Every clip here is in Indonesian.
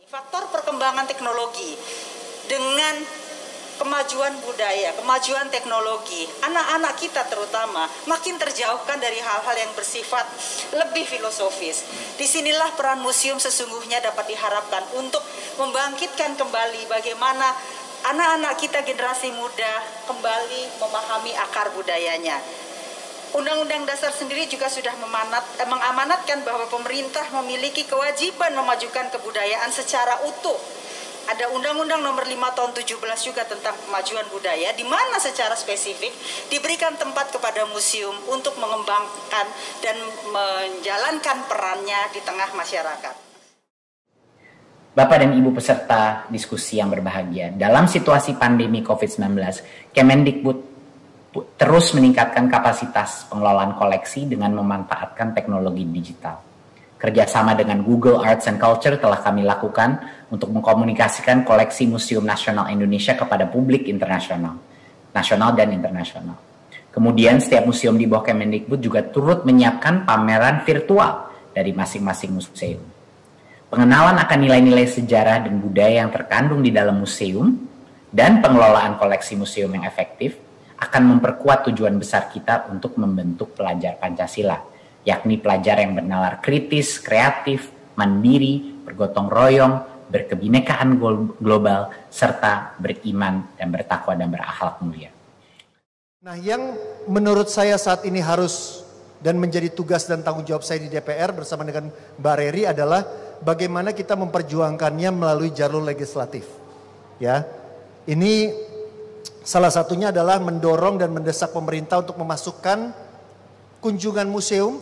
Faktor perkembangan teknologi dengan kemajuan budaya, kemajuan teknologi, anak-anak kita terutama makin terjauhkan dari hal-hal yang bersifat lebih filosofis. Disinilah peran museum sesungguhnya dapat diharapkan untuk membangkitkan kembali bagaimana anak-anak kita generasi muda kembali memahami akar budayanya. Undang-Undang Dasar sendiri juga sudah mengamanatkan bahwa pemerintah memiliki kewajiban memajukan kebudayaan secara utuh. Ada Undang-Undang Nomor 5 Tahun 17 juga tentang kemajuan budaya, di mana secara spesifik diberikan tempat kepada museum untuk mengembangkan dan menjalankan perannya di tengah masyarakat. Bapak dan Ibu peserta diskusi yang berbahagia, dalam situasi pandemi COVID-19, Kemendikbud terus meningkatkan kapasitas pengelolaan koleksi dengan memanfaatkan teknologi digital. Kerjasama dengan Google Arts and Culture telah kami lakukan untuk mengkomunikasikan koleksi Museum Nasional Indonesia kepada publik internasional, nasional dan internasional. Kemudian setiap museum di bawah Kemendikbud juga turut menyiapkan pameran virtual dari masing-masing museum. Pengenalan akan nilai-nilai sejarah dan budaya yang terkandung di dalam museum dan pengelolaan koleksi museum yang efektif akan memperkuat tujuan besar kita untuk membentuk pelajar Pancasila, yakni pelajar yang bernalar kritis, kreatif, mandiri, bergotong royong, berkebinekaan global, serta beriman dan bertakwa dan berakhlak mulia. Nah, yang menurut saya saat ini harus dan menjadi tugas dan tanggung jawab saya di DPR bersama dengan Mbak Reri adalah bagaimana kita memperjuangkannya melalui jalur legislatif. Ya, ini salah satunya adalah mendorong dan mendesak pemerintah untuk memasukkan kunjungan museum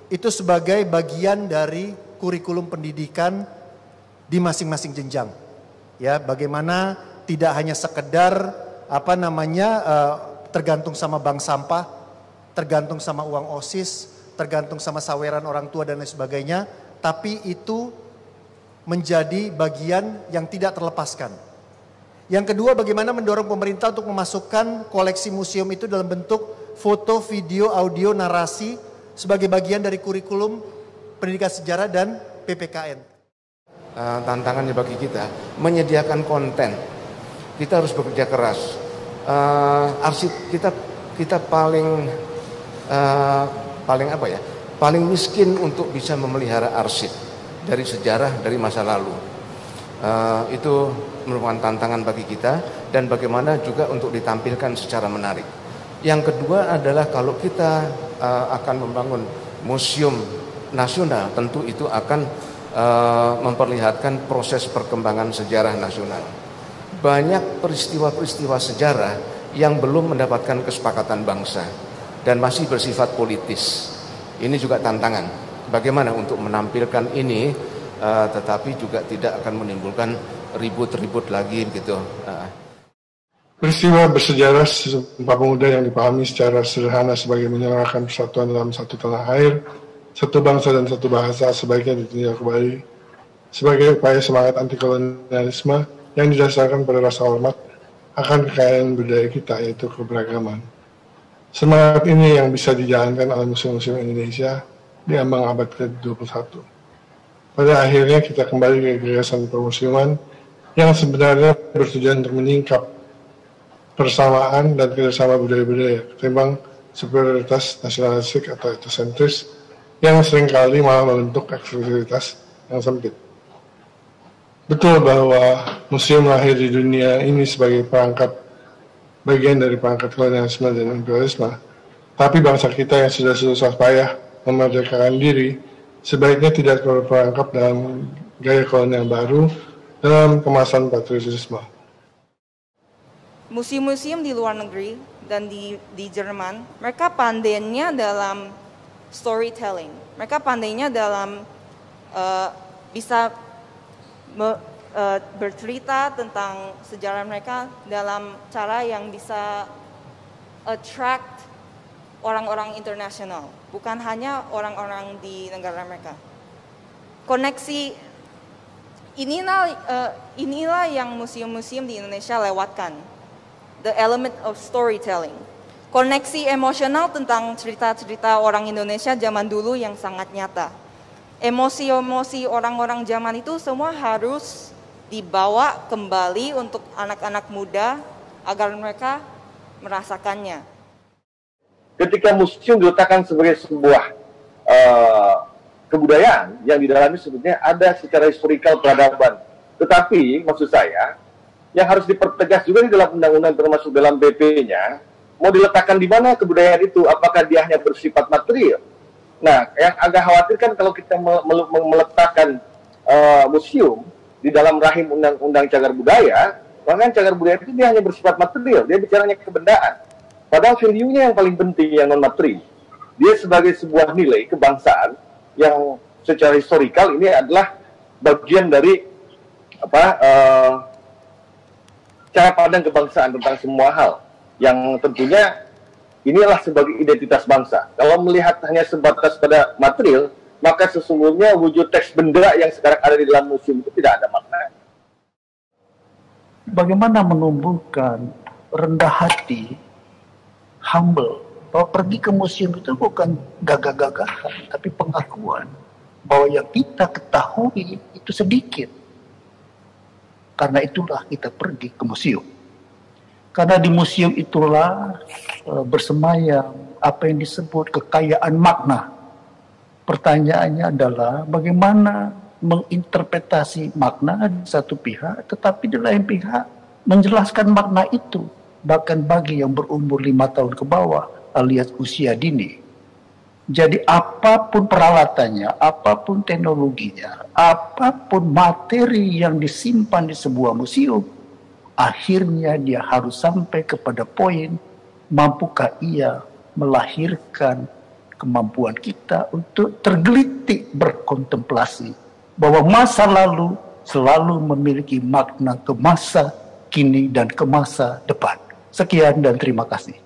itu sebagai bagian dari kurikulum pendidikan di masing-masing jenjang. Ya, bagaimana tidak hanya sekedar tergantung sama bank sampah, tergantung sama uang OSIS, tergantung sama saweran orang tua dan lain sebagainya, tapi itu menjadi bagian yang tidak terlepaskan. Yang kedua, bagaimana mendorong pemerintah untuk memasukkan koleksi museum itu dalam bentuk foto, video, audio, narasi sebagai bagian dari kurikulum pendidikan sejarah dan PPKN. Tantangannya bagi kita menyediakan konten. Kita harus bekerja keras. Arsip kita paling miskin untuk bisa memelihara arsip dari sejarah dari masa lalu. Itu merupakan tantangan bagi kita dan bagaimana juga untuk ditampilkan secara menarik. Yang kedua adalah kalau kita akan membangun museum nasional, tentu itu akan memperlihatkan proses perkembangan sejarah nasional. Banyak peristiwa-peristiwa sejarah yang belum mendapatkan kesepakatan bangsa dan masih bersifat politis. Ini juga tantangan. Bagaimana untuk menampilkan ini tetapi juga tidak akan menimbulkan ribut-ribut lagi gitu. Peristiwa bersejarah Sumpah Pemuda yang dipahami secara sederhana sebagai menyuarakan persatuan dalam satu tanah air, satu bangsa dan satu bahasa sebaiknya ditinjau kembali sebagai upaya semangat anti kolonialisme yang didasarkan pada rasa hormat akan kekayaan budaya kita, yaitu keberagaman. Semangat ini yang bisa dijalankan oleh museum-museum Indonesia di ambang abad ke-21. Pada akhirnya kita kembali ke gagasan permusiuman yang sebenarnya bertujuan untuk menyingkap persamaan dan kerjasama budaya-budaya ketimbang superioritas nasionalistik atau etnosentris yang seringkali malah membentuk eksklusivitas yang sempit. Betul bahwa museum lahir di dunia ini sebagai perangkat bagian dari perangkat kolonialisme dan imperialisme, tapi bangsa kita yang sudah susah payah memerdekakan diri sebaiknya tidak terperangkap dalam gaya kolonial baru dalam kemasan patriotisme. Museum-museum di luar negeri dan di Jerman, mereka pandainya dalam storytelling. Mereka pandainya dalam bisa bercerita tentang sejarah mereka dalam cara yang bisa attract orang-orang internasional, bukan hanya orang-orang di negara mereka. Koneksi inilah yang museum-museum di Indonesia lewatkan. The element of storytelling. Koneksi emosional tentang cerita-cerita orang Indonesia zaman dulu yang sangat nyata. Emosi-emosi orang-orang zaman itu semua harus dibawa kembali untuk anak-anak muda agar mereka merasakannya. Ketika museum diletakkan sebagai sebuah kebudayaan yang di dalamnya sebetulnya ada secara historikal peradaban. Tetapi maksud saya yang harus dipertegas juga di dalam undang-undang termasuk dalam BP-nya, mau diletakkan di mana kebudayaan itu, apakah dia hanya bersifat material. Nah, yang agak khawatir kan kalau kita meletakkan museum di dalam rahim undang-undang cagar budaya, maka cagar budaya itu dia hanya bersifat material, dia bicaranya kebendaan. Padahal value-nya yang paling penting, yang non-materi. Dia sebagai sebuah nilai kebangsaan yang secara historikal ini adalah bagian dari cara pandang kebangsaan tentang semua hal yang tentunya inilah sebagai identitas bangsa. Kalau melihat hanya sebatas pada material, maka sesungguhnya wujud teks benda yang sekarang ada di dalam museum itu tidak ada makna. Bagaimana menumbuhkan rendah hati, humble, bahwa pergi ke museum itu bukan gagah-gagahan, tapi pengakuan bahwa yang kita ketahui itu sedikit. Karena itulah kita pergi ke museum. Karena di museum itulah bersemayam apa yang disebut kekayaan makna. Pertanyaannya adalah bagaimana menginterpretasi makna di satu pihak, tetapi di lain pihak menjelaskan makna itu. Bahkan bagi yang berumur 5 tahun ke bawah, alias usia dini. Jadi apapun peralatannya, apapun teknologinya, apapun materi yang disimpan di sebuah museum, akhirnya dia harus sampai kepada poin, mampukah ia melahirkan kemampuan kita untuk tergelitik berkontemplasi bahwa masa lalu selalu memiliki makna ke masa kini dan ke masa depan. Sekian dan terima kasih.